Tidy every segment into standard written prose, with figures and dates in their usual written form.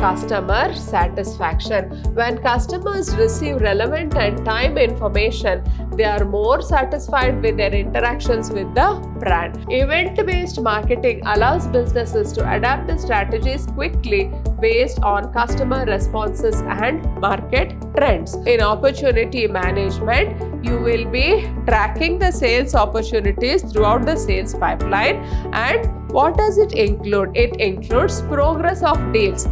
customer satisfaction. When customers receive relevant and time information, they are more satisfied with their interactions with the brand. Event-based marketing allows businesses to adapt the strategies quickly based on customer responses and market trends. In opportunity management, you will be tracking the sales opportunities throughout the sales pipeline. And what does it include? It includes progress of deals.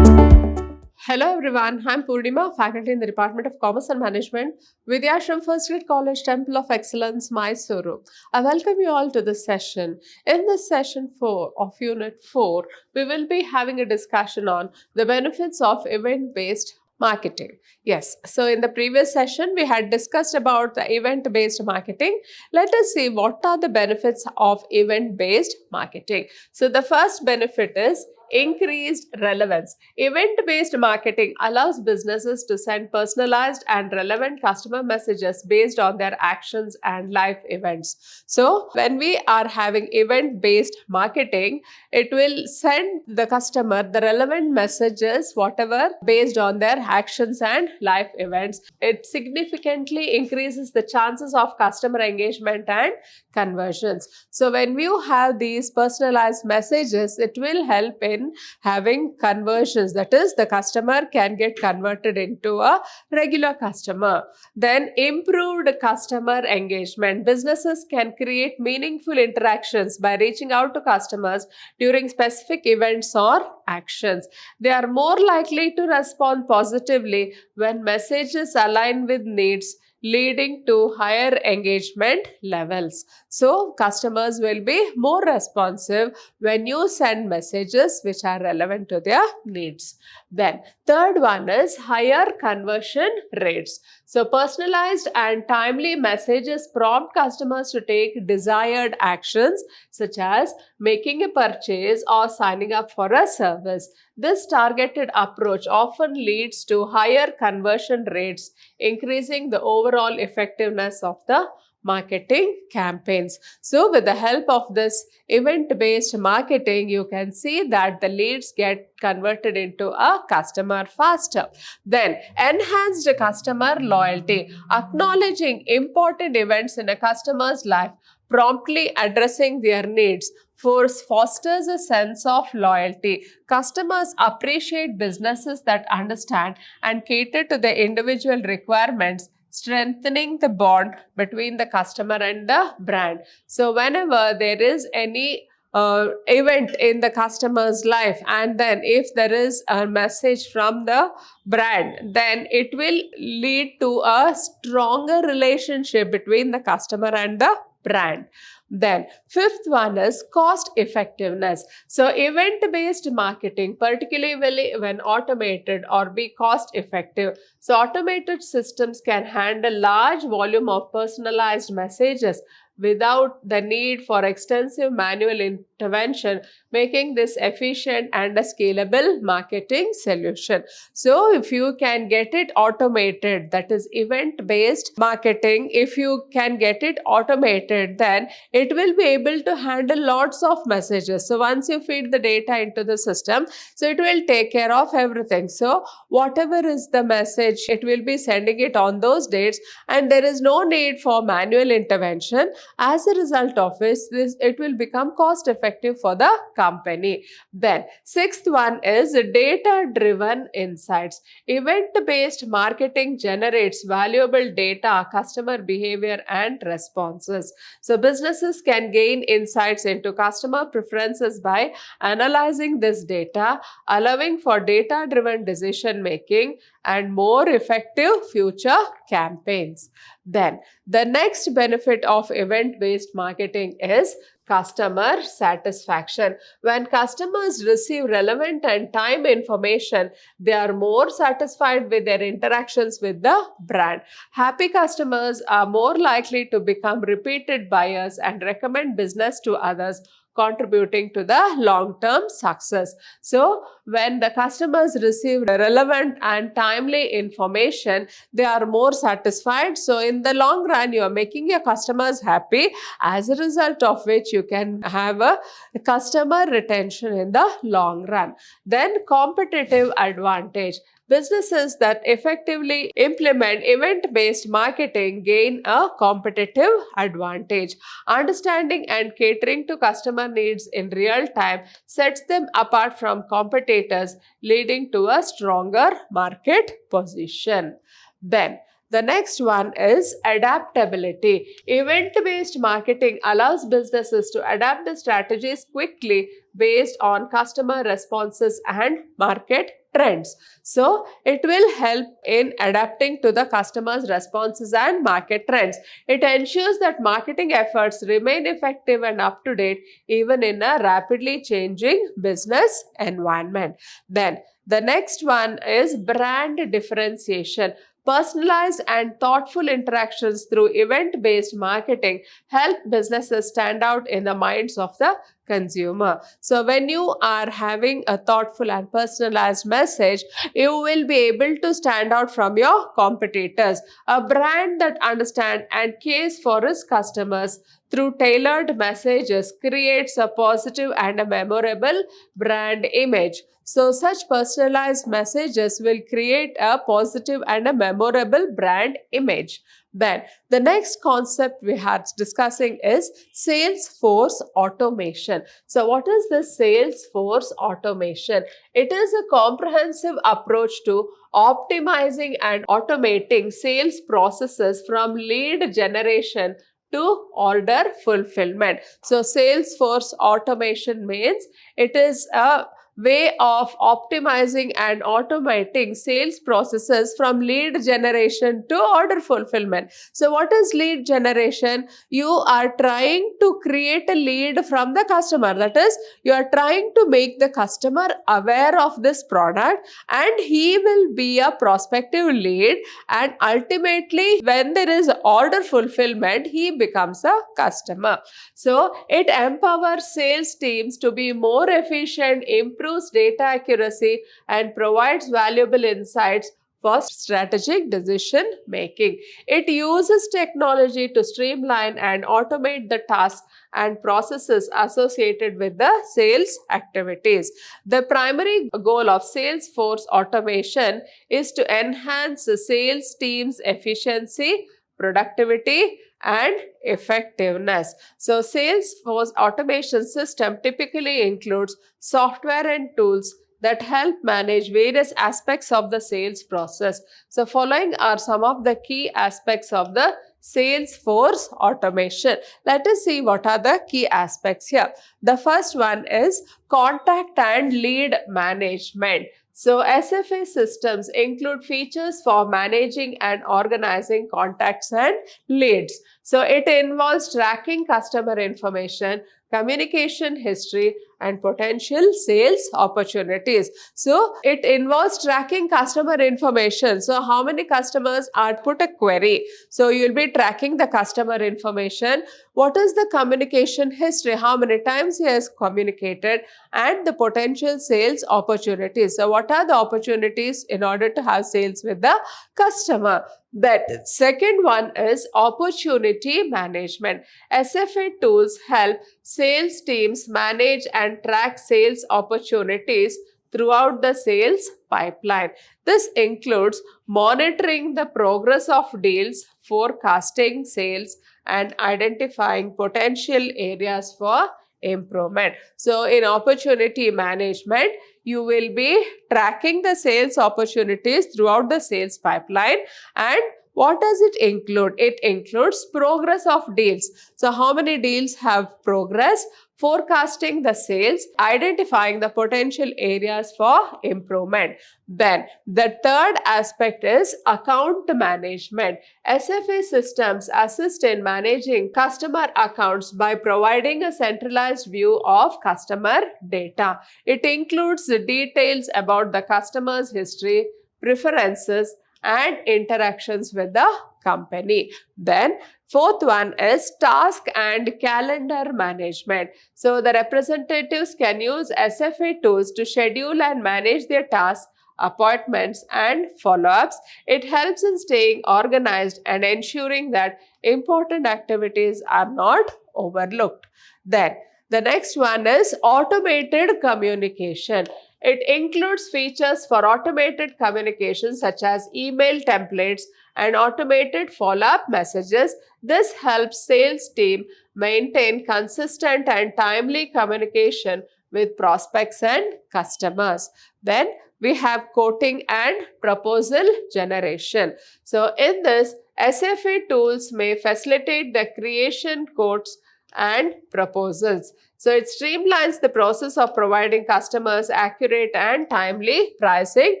Hello everyone, I'm Purnima, faculty in the Department of Commerce and Management, Vidyashram First Grade College, Temple of Excellence, Mysuru. I welcome you all to this session. In this session 4 of Unit 4, we will be having a discussion on the benefits of event-based marketing. Yes, so in the previous session, we had discussed about the event-based marketing. Let us see what are the benefits of event-based marketing. So the first benefit is increased relevance. Event-based marketing allows businesses to send personalized and relevant customer messages based on their actions and life events. So when we are having event-based marketing, it will send the customer the relevant messages, whatever, based on their actions and life events. It significantly increases the chances of customer engagement and conversions. So when you have these personalized messages, it will help in having conversions. That is, the customer can get converted into a regular customer. Then improved customer engagement. Businesses can create meaningful interactions by reaching out to customers during specific events or actions. They are more likely to respond positively when messages align with needs, leading to higher engagement levels. So customers will be more responsive when you send messages which are relevant to their needs. Then third one is higher conversion rates. So personalized and timely messages prompt customers to take desired actions such as making a purchase or signing up for a service. This targeted approach often leads to higher conversion rates, increasing the overall effectiveness of the marketing campaigns. So with the help of this event-based marketing, you can see that the leads get converted into a customer faster. Then enhanced customer loyalty. Acknowledging important events in a customer's life, promptly addressing their needs, fosters a sense of loyalty. Customers appreciate businesses that understand and cater to the individual requirements, strengthening the bond between the customer and the brand. So whenever there is any event in the customer's life, and then if there is a message from the brand, then it will lead to a stronger relationship between the customer and the brand. Then fifth one is cost effectiveness. So event-based marketing, particularly when automated or be cost effective. So automated systems can handle large volume of personalized messages without the need for extensive manual intervention, making this efficient and a scalable marketing solution. So if you can get it automated, that is event-based marketing, if you can get it automated, then it will be able to handle lots of messages. So once you feed the data into the system, so it will take care of everything. So whatever is the message, it will be sending it on those dates, and there is no need for manual intervention. As a result of this, it will become cost effective for the company. Then sixth one is data-driven insights. Event-based marketing generates valuable data, customer behavior and responses. So businesses can gain insights into customer preferences by analyzing this data, allowing for data-driven decision making and more effective future campaigns. Then the next benefit of event-based marketing is customer satisfaction. When customers receive relevant and time information, they are more satisfied with their interactions with the brand. Happy customers are more likely to become repeated buyers and recommend business to others, contributing to the long-term success. So when the customers receive relevant and timely information, they are more satisfied. So in the long run, you are making your customers happy, as a result of which you can have a customer retention in the long run. Then competitive advantage. Businesses that effectively implement event-based marketing gain a competitive advantage. Understanding and catering to customer needs in real time sets them apart from competitors, leading to a stronger market position. Then the next one is adaptability. Event-based marketing allows businesses to adapt the strategies quickly based on customer responses and market trends. So it will help in adapting to the customer's responses and market trends. It ensures that marketing efforts remain effective and up to date even in a rapidly changing business environment. Then the next one is brand differentiation. Personalized and thoughtful interactions through event-based marketing help businesses stand out in the minds of the consumer. So when you are having a thoughtful and personalized message, you will be able to stand out from your competitors. A brand that understands and cares for its customers through tailored messages creates a positive and a memorable brand image. So such personalized messages will create a positive and a memorable brand image. Then the next concept we are discussing is Salesforce automation. So what is the Salesforce automation? It is a comprehensive approach to optimizing and automating sales processes from lead generation to order fulfillment. So Salesforce automation means it is a way of optimizing and automating sales processes from lead generation to order fulfillment. So what is lead generation? You are trying to create a lead from the customer. That is, you are trying to make the customer aware of this product and he will be a prospective lead, and ultimately when there is order fulfillment, he becomes a customer. So it empowers sales teams to be more efficient, improves data accuracy, and provides valuable insights for strategic decision making. It uses technology to streamline and automate the tasks and processes associated with the sales activities. The primary goal of Salesforce automation is to enhance the sales team's efficiency, productivity, and effectiveness. So Salesforce automation system typically includes software and tools that help manage various aspects of the sales process. So following are some of the key aspects of the Salesforce automation. Let us see what are the key aspects here. The first one is contact and lead management. So SFA systems include features for managing and organizing contacts and leads. So it involves tracking customer information, communication history, and potential sales opportunities. So it involves tracking customer information. So how many customers are put a query? So you'll be tracking the customer information. What is the communication history? How many times he has communicated, and the potential sales opportunities. So what are the opportunities in order to have sales with the customer? That second one is opportunity management. SFA tools help sales teams manage and track sales opportunities throughout the sales pipeline. This includes monitoring the progress of deals, forecasting sales, and identifying potential areas for improvement. So in opportunity management, you will be tracking the sales opportunities throughout the sales pipeline. And what does it include? It includes progress of deals. So how many deals have progressed? Forecasting the sales, identifying the potential areas for improvement. Then the third aspect is account management. SFA systems assist in managing customer accounts by providing a centralized view of customer data. It includes the details about the customer's history, preferences, and interactions with the company. Then fourth one is task and calendar management. So the representatives can use SFA tools to schedule and manage their tasks, appointments and follow-ups. It helps in staying organized and ensuring that important activities are not overlooked. Then the next one is automated communication. It includes features for automated communication such as email templates and automated follow-up messages. This helps sales team maintain consistent and timely communication with prospects and customers. Then we have quoting and proposal generation. So in this, SFA tools may facilitate the creation quotes and proposals. So it streamlines the process of providing customers accurate and timely pricing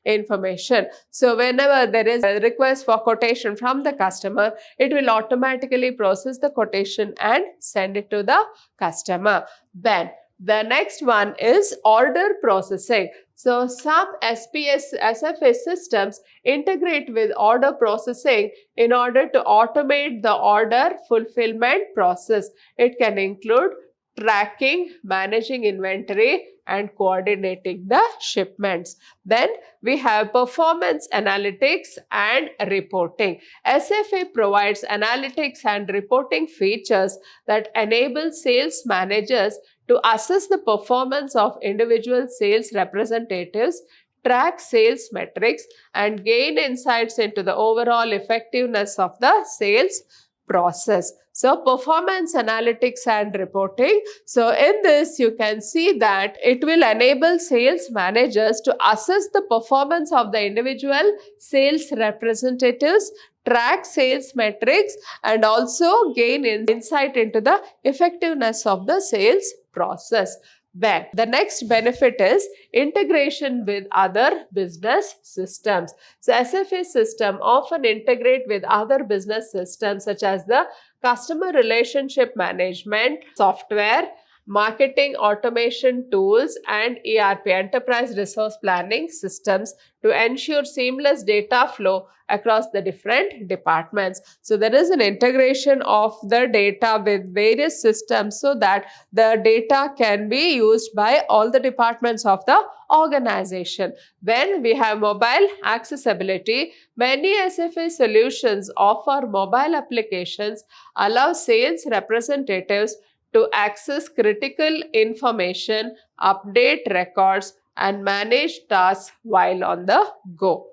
information. So whenever there is a request for quotation from the customer, it will automatically process the quotation and send it to the customer. Then the next one is order processing. So some SFA systems integrate with order processing in order to automate the order fulfillment process. It can include tracking, managing inventory, and coordinating the shipments. Then we have performance analytics and reporting. SFA provides analytics and reporting features that enable sales managers to assess the performance of individual sales representatives, track sales metrics, and gain insights into the overall effectiveness of the sales process. So performance analytics and reporting. So in this, you can see that it will enable sales managers to assess the performance of the individual sales representatives, track sales metrics, and also gain insight into the effectiveness of the sales process. Then the next benefit is integration with other business systems. So SFA system often integrate with other business systems such as the customer relationship management software, marketing automation tools, and ERP, enterprise resource planning systems, to ensure seamless data flow across the different departments. So there is an integration of the data with various systems so that the data can be used by all the departments of the organization. Then we have mobile accessibility. Many SFA solutions offer mobile applications, allow sales representatives to access critical information, update records, and manage tasks while on the go.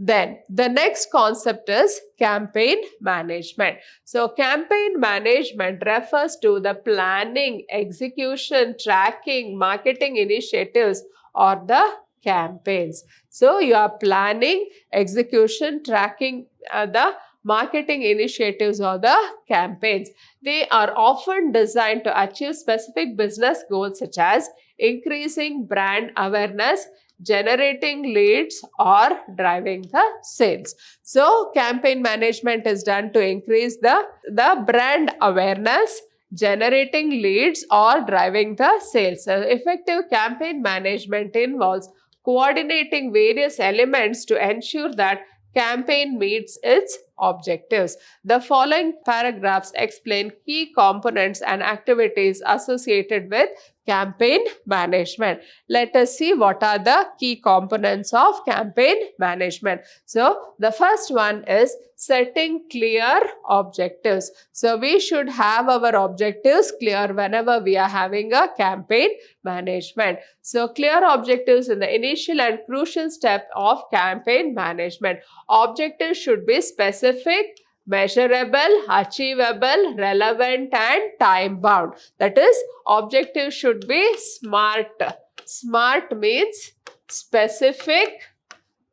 Then the next concept is campaign management. So campaign management refers to the planning, execution, tracking, marketing initiatives or the campaigns. So you are planning, execution, tracking the marketing initiatives or the campaigns. They are often designed to achieve specific business goals such as increasing brand awareness, generating leads, or driving the sales. So campaign management is done to increase the brand awareness, generating leads, or driving the sales. So effective campaign management involves coordinating various elements to ensure that campaign meets its objectives. The following paragraphs explain key components and activities associated with campaign management. Let us see what are the key components of campaign management. So the first one is setting clear objectives. So we should have our objectives clear whenever we are having a campaign management. So clear objectives in the initial and crucial step of campaign management. Objectives should be specific, measurable, achievable, relevant, and time bound. That is, objectives should be SMART. SMART means specific,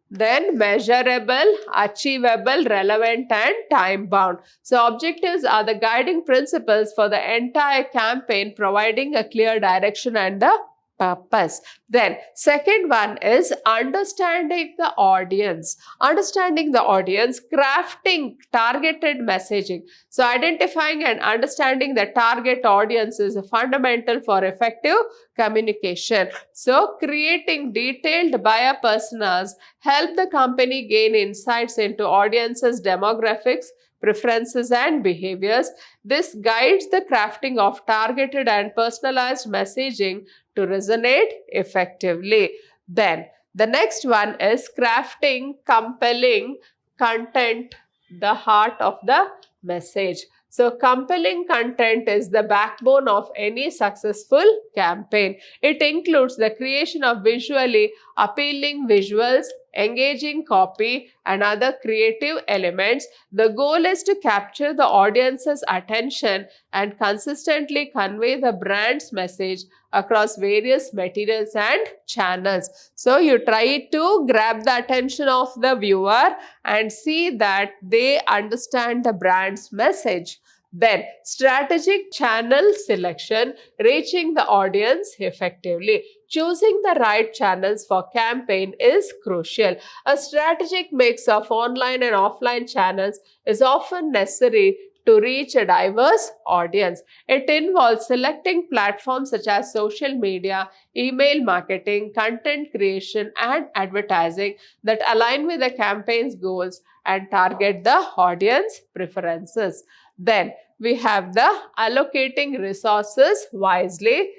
then measurable, achievable, relevant, and time bound. So objectives are the guiding principles for the entire campaign, providing a clear direction and the purpose. Then second one is understanding the audience. Understanding the audience, crafting targeted messaging. So identifying and understanding the target audience is fundamental for effective communication. So creating detailed buyer personas help the company gain insights into audiences, demographics, preferences and behaviors. This guides the crafting of targeted and personalized messaging to resonate effectively. Then the next one is crafting compelling content, the heart of the message. So compelling content is the backbone of any successful campaign. It includes the creation of visually appealing visuals, engaging copy, and other creative elements. The goal is to capture the audience's attention and consistently convey the brand's message across various materials and channels. So you try to grab the attention of the viewer and see that they understand the brand's message. Then strategic channel selection, reaching the audience effectively. Choosing the right channels for campaign is crucial. A strategic mix of online and offline channels is often necessary to reach a diverse audience. It involves selecting platforms such as social media, email marketing, content creation, and advertising that align with the campaign's goals and target the audience preferences. Then we have the allocating resources wisely,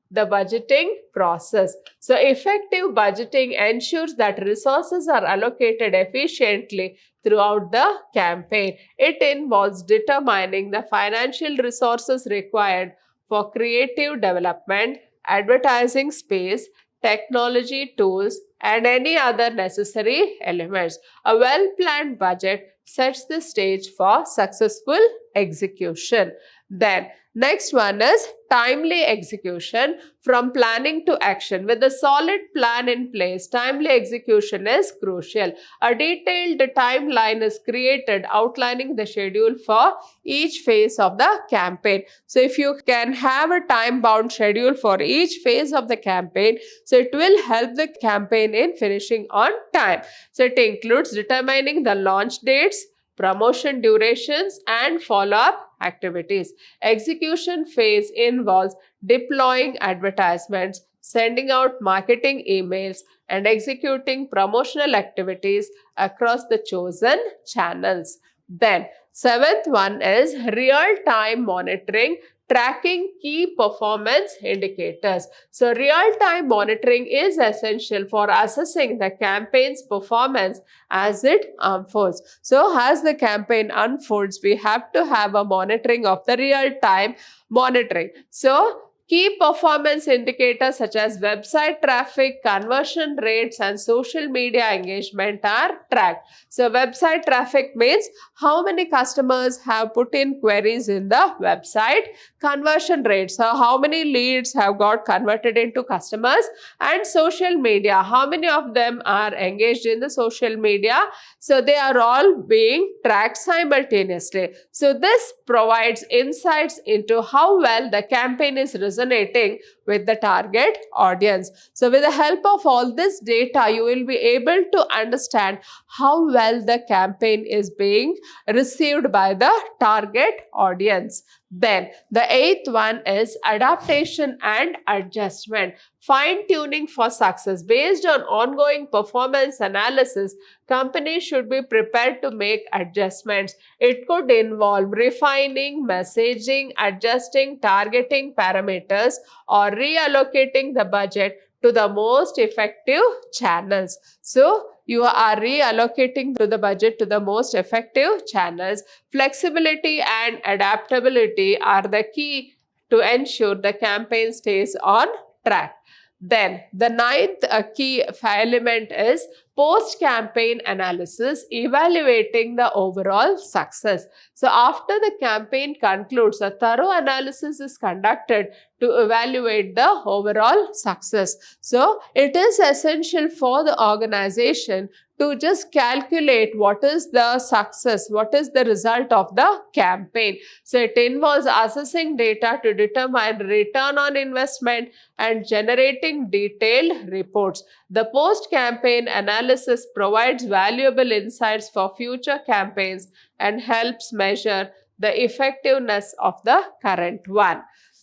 the budgeting process. So effective budgeting ensures that resources are allocated efficiently throughout the campaign. It involves determining the financial resources required for creative development, advertising space, technology tools, and any other necessary elements. A well-planned budget sets the stage for successful execution. Then next one is timely execution, from planning to action. With a solid plan in place, timely execution is crucial. A detailed timeline is created outlining the schedule for each phase of the campaign. So if you can have a time bound schedule for each phase of the campaign, so it will help the campaign in finishing on time. So it includes determining the launch dates, promotion durations, and follow-up activities. Execution phase involves deploying advertisements, sending out marketing emails, and executing promotional activities across the chosen channels. Then, seventh one is real-time monitoring, tracking key performance indicators. So real-time monitoring is essential for assessing the campaign's performance as it unfolds. So as the campaign unfolds, we have to have a monitoring of the real-time monitoring. So key performance indicators such as website traffic, conversion rates, and social media engagement are tracked. So website traffic means how many customers have put in queries in the website. Conversion rates, so how many leads have got converted into customers. And social media, how many of them are engaged in the social media. So they are all being tracked simultaneously. So this provides insights into how well the campaign is resonating with the target audience. So with the help of all this data, you will be able to understand how well the campaign is being received by the target audience. Then the eighth one is adaptation and adjustment, fine-tuning for success. Based on ongoing performance analysis, companies should be prepared to make adjustments. It could involve refining messaging, adjusting targeting parameters, or reallocating the budget to the most effective channels. So you are reallocating the budget to the most effective channels. Flexibility and adaptability are the key to ensure the campaign stays on track. Then the ninth key element is Post-campaign analysis, evaluating the overall success. So after the campaign concludes, a thorough analysis is conducted to evaluate the overall success. So it is essential for the organization to just calculate what is the success, what is the result of the campaign. So it involves assessing data to determine return on investment and generating detailed reports. The post-campaign analysis provides valuable insights for future campaigns and helps measure the effectiveness of the current one.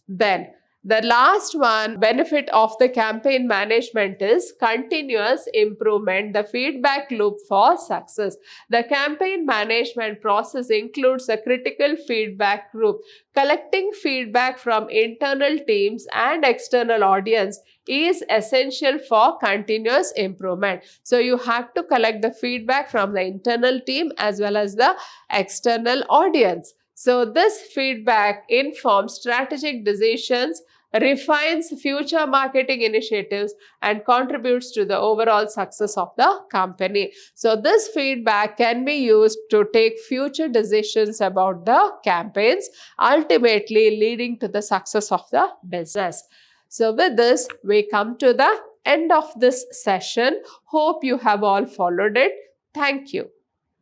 Then the last one benefit of the campaign management is continuous improvement, the feedback loop for success. The campaign management process includes a critical feedback loop. Collecting feedback from internal teams and external audience is essential for continuous improvement. So you have to collect the feedback from the internal team as well as the external audience. So this feedback informs strategic decisions, refines future marketing initiatives, and contributes to the overall success of the company. So this feedback can be used to take future decisions about the campaigns, ultimately leading to the success of the business. So with this, we come to the end of this session. Hope you have all followed it. Thank you.